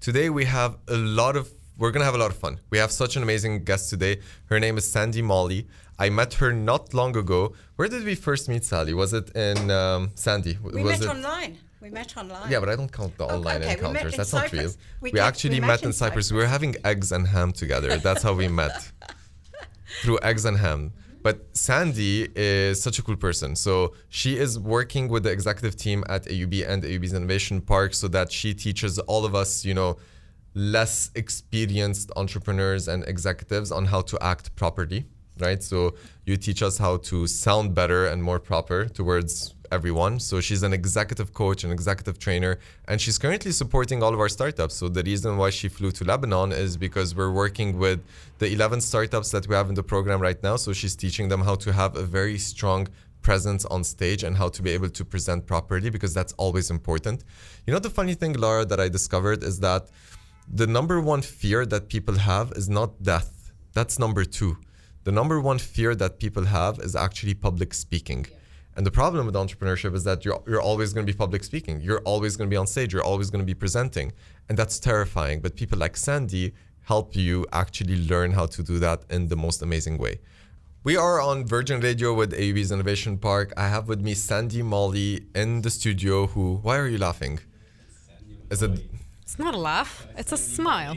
Today we're going to have a lot of fun. We have such an amazing guest today. Her name is Sandy Molloy. I met her not long ago. Where did we first meet, Sally? Was it in Sandy? We met online. Yeah, but I don't count the online encounters. That's not real. We actually met in Cyprus. We were having eggs and ham together. That's how we met. Through eggs and ham. But Sandy is such a cool person. So she is working with the executive team at AUB and AUB's Innovation Park so that she teaches all of us, less experienced entrepreneurs and executives on how to act properly, right? So you teach us how to sound better and more proper towards everyone. So she's an executive coach, an executive trainer, and she's currently supporting all of our startups. So the reason why she flew to Lebanon is because we're working with the 11 startups that we have in the program right now. So she's teaching them how to have a very strong presence on stage and how to be able to present properly, because that's always important. The funny thing, Lara, that I discovered is that the number one fear that people have is not death. That's number two. The number one fear that people have is actually public speaking. Yeah. And the problem with entrepreneurship is that you're always going to be public speaking. You're always going to be on stage. You're always going to be presenting. And that's terrifying. But people like Sandy help you actually learn how to do that in the most amazing way. We are on Virgin Radio with AUB's Innovation Park. I have with me Sandy Molloy in the studio why are you laughing? Is it... It's not a laugh, it's a smile.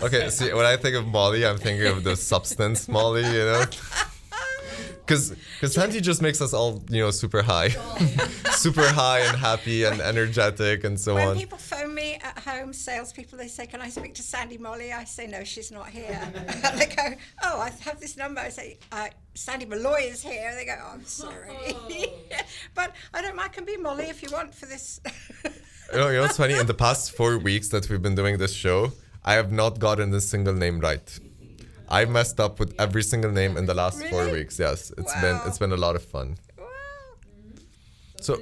Okay, see, when I think of Molly, I'm thinking of the substance Molly, Because Sandy just makes us all, super high. Super high and happy and energetic and so on. When people phone me at home, salespeople, they say, "Can I speak to Sandy Molloy?" I say, "No, she's not here." And they go, "Oh, I have this number." I say, "Sandy Molloy is here." They go, "Oh, I'm sorry." But I can be Molly if you want for this. You know what's funny? In the past 4 weeks that we've been doing this show, I have not gotten a single name right. I messed up with every single name in the last 4 weeks. Yes, it's been a lot of fun. Wow.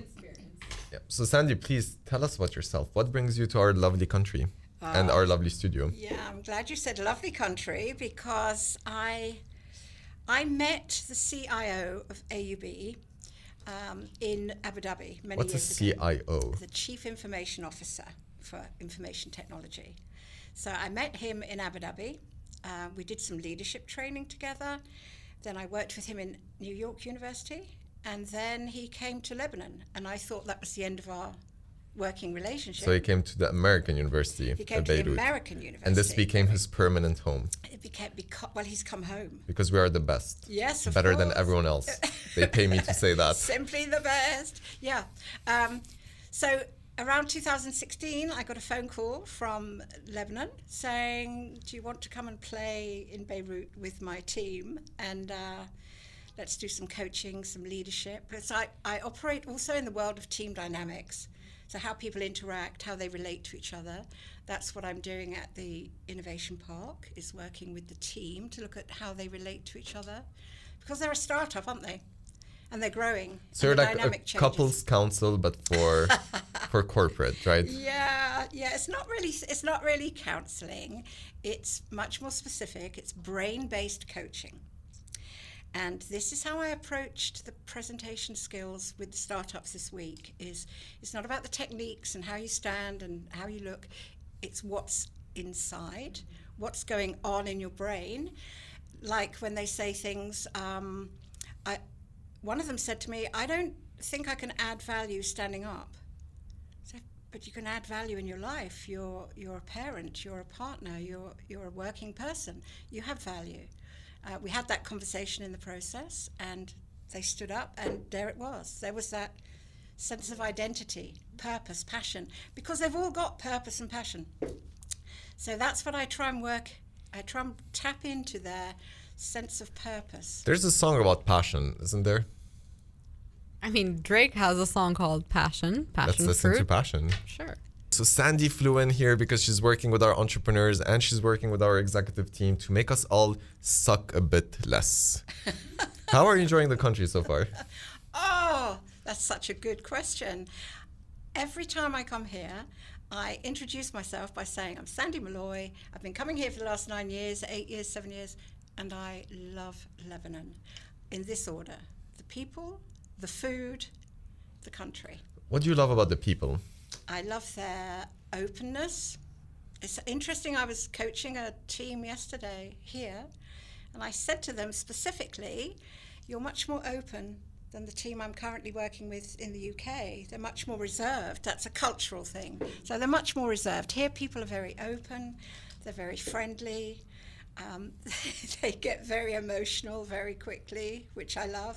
So Sandy, please tell us about yourself. What brings you to our lovely country and our lovely studio? Yeah, I'm glad you said lovely country, because I met the CIO of AUB in Abu Dhabi many years ago. What's a CIO? The Chief Information Officer for Information Technology. So I met him in Abu Dhabi. We did some leadership training together. Then I worked with him in New York University. And then he came to Lebanon. And I thought that was the end of our working relationship. So he came to the American University. He came to the American University. And this became his permanent home. It became, he's come home. Because we are the best. Yes, of Better course. Than everyone else. They pay me to say that. Simply the best. Yeah. So around 2016, I got a phone call from Lebanon saying, "Do you want to come and play in Beirut with my team? And let's do some coaching, some leadership." Because I operate also in the world of team dynamics. So how people interact, how they relate to each other. That's what I'm doing at the Innovation Park, is working with the team to look at how they relate to each other. Because they're a startup, aren't they? And they're growing. So you're like a couples counsel, but for corporate, right? Yeah. It's not really counseling. It's much more specific. It's brain-based coaching. And this is how I approached the presentation skills with the startups this week. It's not about the techniques and how you stand and how you look. It's what's inside, what's going on in your brain. Like when they say things, one of them said to me, "I don't think I can add value standing up." So, but you can add value in your life. You're a parent, you're a partner, you're a working person. You have value. We had that conversation in the process, and they stood up, and there it was. There was that sense of identity, purpose, passion, because they've all got purpose and passion. So that's what I try and tap into their sense of purpose. There's a song about passion, isn't there? I mean, Drake has a song called Passion Let's listen Fruit. to Passion. Sure. So Sandy flew in here because she's working with our entrepreneurs and she's working with our executive team to make us all suck a bit less. How are you enjoying the country so far? Oh, that's such a good question. Every time I come here, I introduce myself by saying, "I'm Sandy Molloy. I've been coming here for the last 9 years, 8 years, 7 years, and I love Lebanon." In this order: the people, the food, the country. What do you love about the people? I love their openness. It's interesting. I was coaching a team yesterday here, and I said to them specifically, you're much more open than the team I'm currently working with in the UK. They're much more reserved. That's a cultural thing. So they're much more reserved. Here people are very open, they're very friendly, they get very emotional very quickly, which I love.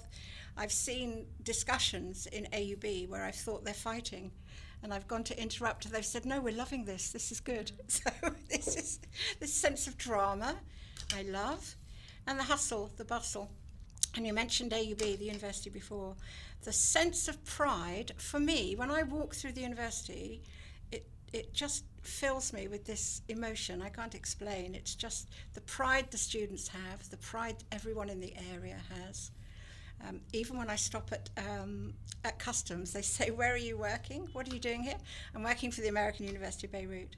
I've seen discussions in AUB where I've thought they're fighting, and I've gone to interrupt, and they've said, no, we're loving this is good. So this sense of drama I love, and the hustle, the bustle. And you mentioned AUB, the university, before. The sense of pride, for me, when I walk through the university, it just fills me with this emotion I can't explain. It's just the pride the students have, the pride everyone in the area has. Even when I stop at customs, they say, where are you working? What are you doing here? I'm working for the American University of Beirut.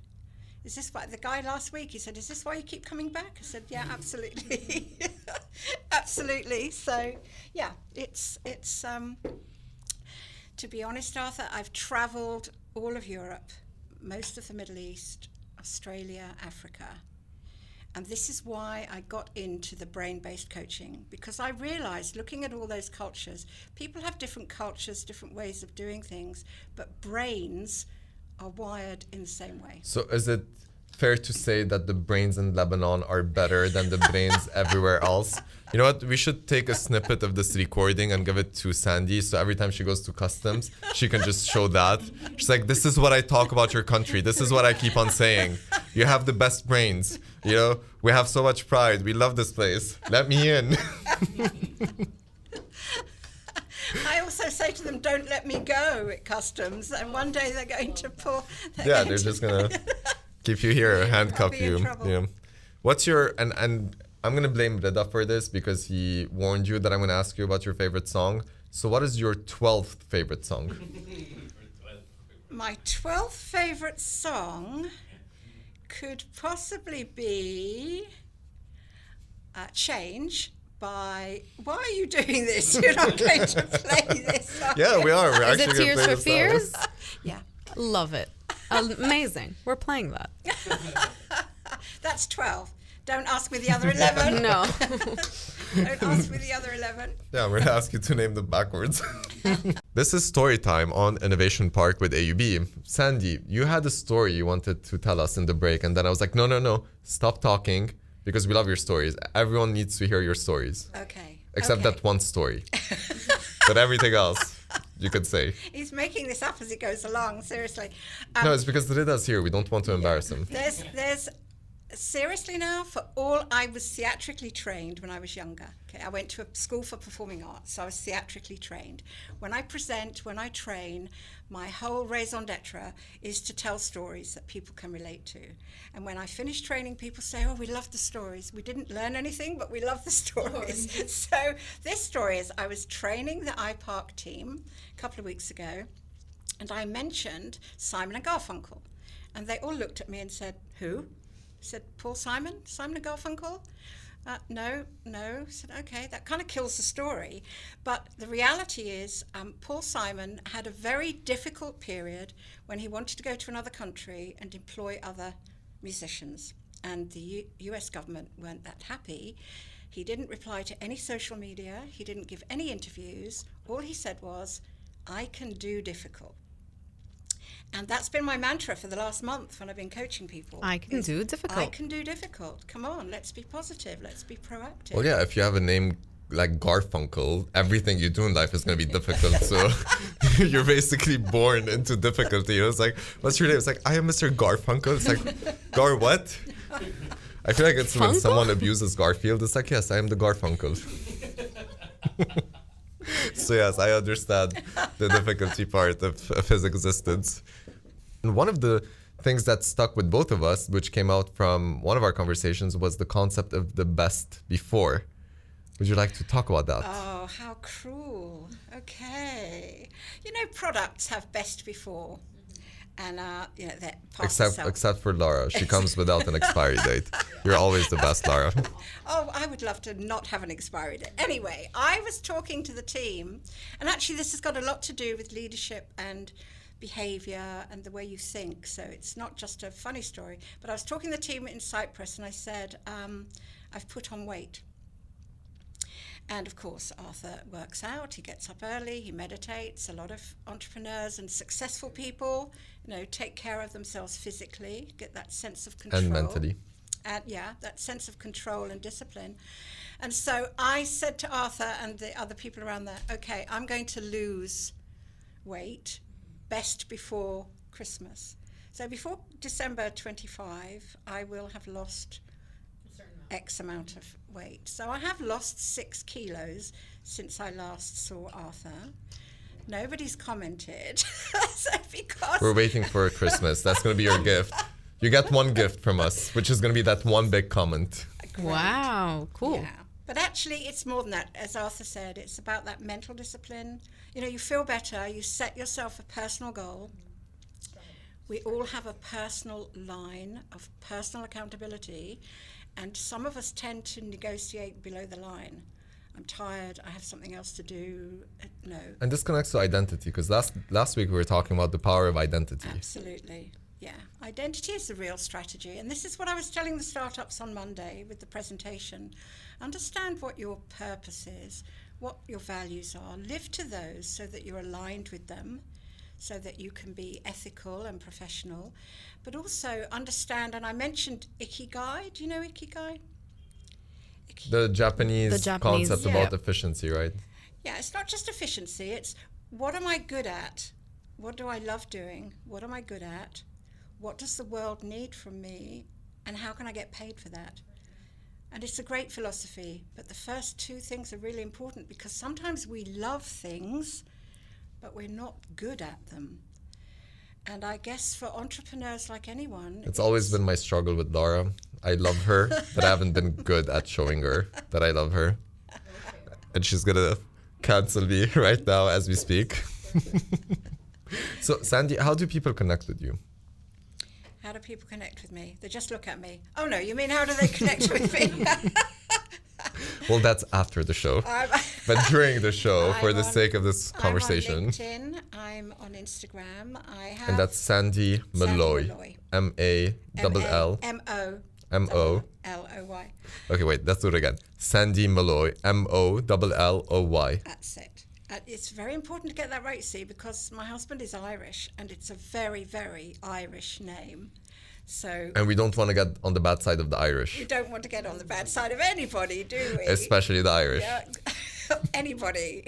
Is this why, the guy last week, he said, is this why you keep coming back? I said, yeah, absolutely. Absolutely. So, yeah, it's to be honest, Arthur, I've traveled all of Europe, most of the Middle East, Australia, Africa. And this is why I got into the brain-based coaching, because I realized, looking at all those cultures, people have different cultures, different ways of doing things, but brains are wired in the same way. So is it fair to say that the brains in Lebanon are better than the brains everywhere else? You know what? We should take a snippet of this recording and give it to Sandy, so every time she goes to customs, she can just show that. She's like, this is what I talk about your country. This is what I keep on saying. You have the best brains. You know, we have so much pride. We love this place. Let me in. I also say to them, don't let me go at customs, and one day they're going to pull. They're just going to keep you here, handcuff you. Yeah. What's your, and I'm going to blame Reda for this because he warned you that I'm going to ask you about your favorite song. So what is your 12th favorite song? My 12th favorite song could possibly be Change by... Why are you doing this? You're not going to play this. Yeah, we are. We're Is actually it going to Tears play for this Fears? song. Yeah. Love it. Amazing. We're playing that. That's 12. Don't ask me the other 11. No. Don't ask me the other 11. Yeah, I'm going to ask you to name them backwards. This is story time on Innovation Park with AUB. Sandy, you had a story you wanted to tell us in the break, and then I was like, no, stop talking, because we love your stories. Everyone needs to hear your stories. Okay. Except that one story. But everything else, you could say. He's making this up as it goes along, seriously. No, it's because Rida's here. We don't want to embarrass him. There's seriously now, I was theatrically trained when I was younger. Okay, I went to a school for performing arts, so I was theatrically trained. When I present, when I train, my whole raison d'etre is to tell stories that people can relate to. And when I finish training, people say, oh, we love the stories. We didn't learn anything, but we love the stories. So this story is, I was training the iPark team a couple of weeks ago, and I mentioned Simon and Garfunkel. And they all looked at me and said, who? I said, Paul Simon? Simon and Garfunkel? No. I said, okay, that kind of kills the story. But the reality is, Paul Simon had a very difficult period when he wanted to go to another country and employ other musicians. And the US government weren't that happy. He didn't reply to any social media. He didn't give any interviews. All he said was, I can do difficult. And that's been my mantra for the last month when I've been coaching people. I can do difficult. I can do difficult. Come on, let's be positive. Let's be proactive. Well, yeah, if you have a name like Garfunkel, everything you do in life is going to be difficult. So you're basically born into difficulty. You know, it's like, what's your name? It's like, I am Mr. Garfunkel. It's like, Gar what? I feel like it's when someone abuses Garfield. It's like, yes, I am the Garfunkel. So yes, I understand the difficulty part of his existence. And one of the things that stuck with both of us, which came out from one of our conversations, was the concept of the best before. Would you like to talk about that? Oh, how cruel. Okay. You know, products have best before. And, that Except for Laura. She comes without an expiry date. You're always the best, Laura. Oh, I would love to not have an expiry date. Anyway, I was talking to the team, and actually this has got a lot to do with leadership and behavior and the way you think. So it's not just a funny story. But I was talking to the team in Cyprus and I said, I've put on weight. And of course, Arthur works out, he gets up early, he meditates. A lot of entrepreneurs and successful people, take care of themselves physically, get that sense of control. And mentally. And that sense of control and discipline. And so I said to Arthur and the other people around there, okay, I'm going to lose weight best before Christmas. So before December 25, I will have lost X amount of weight. So I have lost 6 kilos since I last saw Arthur. Nobody's commented. So because we're waiting for Christmas. That's going to be your gift. You get one gift from us, which is going to be that one big comment. Great. Wow, cool. Yeah. But actually, it's more than that. As Arthur said, it's about that mental discipline. You feel better. You set yourself a personal goal. We all have a personal line of personal accountability. And some of us tend to negotiate below the line. I'm tired, I have something else to do. No. And this connects to identity, because last week we were talking about the power of identity. Absolutely, yeah. Identity is the real strategy. And this is what I was telling the startups on Monday with the presentation. Understand what your purpose is, what your values are. Live to those so that you're aligned with them, so that you can be ethical and professional, but also understand, and I mentioned Ikigai. Do you know Ikigai? The Japanese concept yeah. about efficiency, right? Yeah, it's not just efficiency, it's what am I good at? What do I love doing? What am I good at? What does the world need from me? And how can I get paid for that? And it's a great philosophy, but the first 2 things are really important because sometimes we love things but we're not good at them. And I guess for entrepreneurs like anyone... It's always been my struggle with Laura. I love her, but I haven't been good at showing her that I love her. And she's going to cancel me right now as we speak. So, Sandy, how do people connect with you? How do people connect with me? They just look at me. Oh, no, you mean how do they connect with me? Well, that's after the show. But during the show, for the sake of this conversation. I'm on LinkedIn. I'm on Instagram. And that's Sandy Molloy. M-A-L-L. M-O. M-O. L-O-Y. Okay, wait, let's do it again. Sandy Molloy. M-O-L-L-O-Y. That's it. It's very important to get that right, see, because my husband is Irish, and it's a very, very Irish name. So, and we don't want to get on the bad side of the Irish. We don't want to get on the bad side of anybody, do we? Especially the Irish. Yeah. Anybody.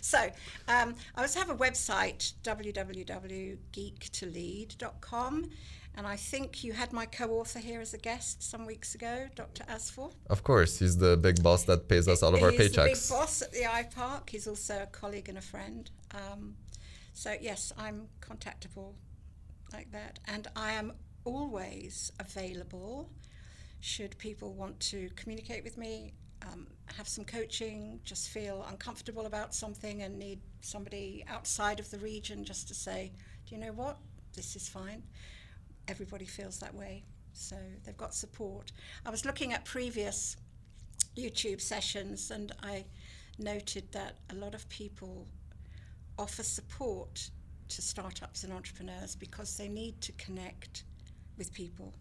So, I also have a website, www.geektolead.com. And I think you had my co-author here as a guest some weeks ago, Dr. Asfor. Of course, he's the big boss that pays us out of our paychecks. He's the big boss at the iPark. He's also a colleague and a friend. So yes, I'm contactable like that. And I am always available should people want to communicate with me, have some coaching, just feel uncomfortable about something and need somebody outside of the region just to say, do you know what, this is fine. Everybody feels that way, so they've got support. I was looking at previous YouTube sessions and I noted that a lot of people offer support to startups and entrepreneurs because they need to connect with people.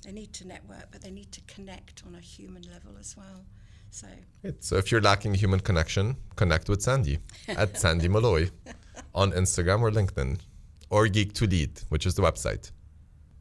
They need to network, but they need to connect on a human level as well. So if you're lacking human connection, connect with Sandy at Sandy Molloy on Instagram or LinkedIn, or Geek to Lead, which is the website.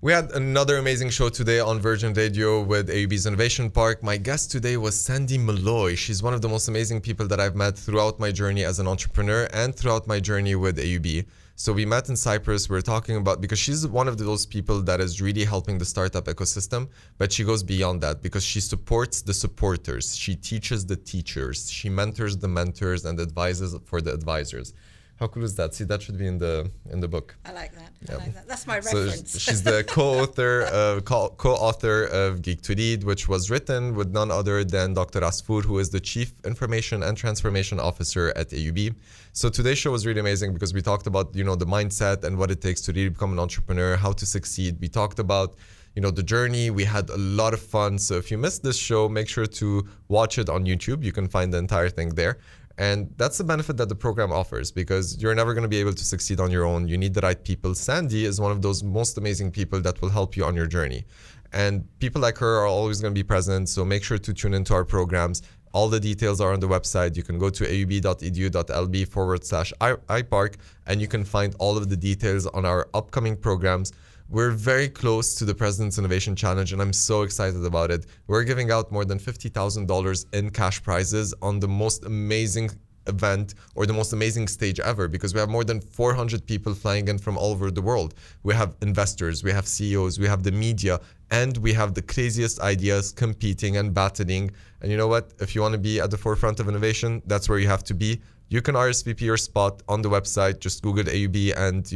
We had another amazing show today on Virgin Radio with AUB's Innovation Park. My guest today was Sandy Molloy. She's one of the most amazing people that I've met throughout my journey as an entrepreneur and throughout my journey with AUB. So we met in Cyprus. We're talking about, because she's one of those people that is really helping the startup ecosystem, but she goes beyond that because she supports the supporters. She teaches the teachers. She mentors the mentors and advises for the advisors. How cool is that? See, that should be in the book. I like that. I like that. That's my reference. So she's the co-author of Geek to Lead, which was written with none other than Dr. Asfor, who is the Chief Information and Transformation Officer at AUB. So today's show was really amazing because we talked about, the mindset and what it takes to really become an entrepreneur, how to succeed. We talked about the journey. We had a lot of fun. So if you missed this show, make sure to watch it on YouTube. You can find the entire thing there. And that's the benefit that the program offers, because you're never going to be able to succeed on your own. You need the right people. Sandy is one of those most amazing people that will help you on your journey. And people like her are always going to be present. So make sure to tune into our programs. All the details are on the website. You can go to aub.edu.lb/ipark, and you can find all of the details on our upcoming programs. We're very close to the President's Innovation Challenge, and I'm so excited about it. We're giving out more than $50,000 in cash prizes on the most amazing event or the most amazing stage ever, because we have more than 400 people flying in from all over the world. We have investors, we have CEOs, we have the media, and we have the craziest ideas competing and battling. And you know what? If you want to be at the forefront of innovation, that's where you have to be. You can RSVP your spot on the website. Just Google AUB and,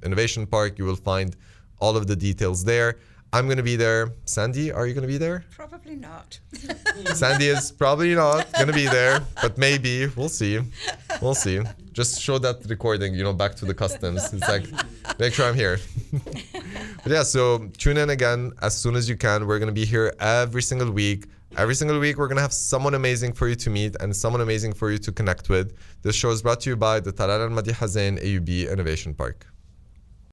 Innovation Park. You will find all of the details there. I'm going to be there. Sandy, are you going to be there? Probably not. Sandy is probably not going to be there, but maybe. We'll see. We'll see. Just show that recording, back to the customs. It's like, make sure I'm here. But yeah, so tune in again as soon as you can. We're going to be here every single week. Every single week, we're going to have someone amazing for you to meet and someone amazing for you to connect with. This show is brought to you by the Talal Al-Madi Hazain AUB Innovation Park.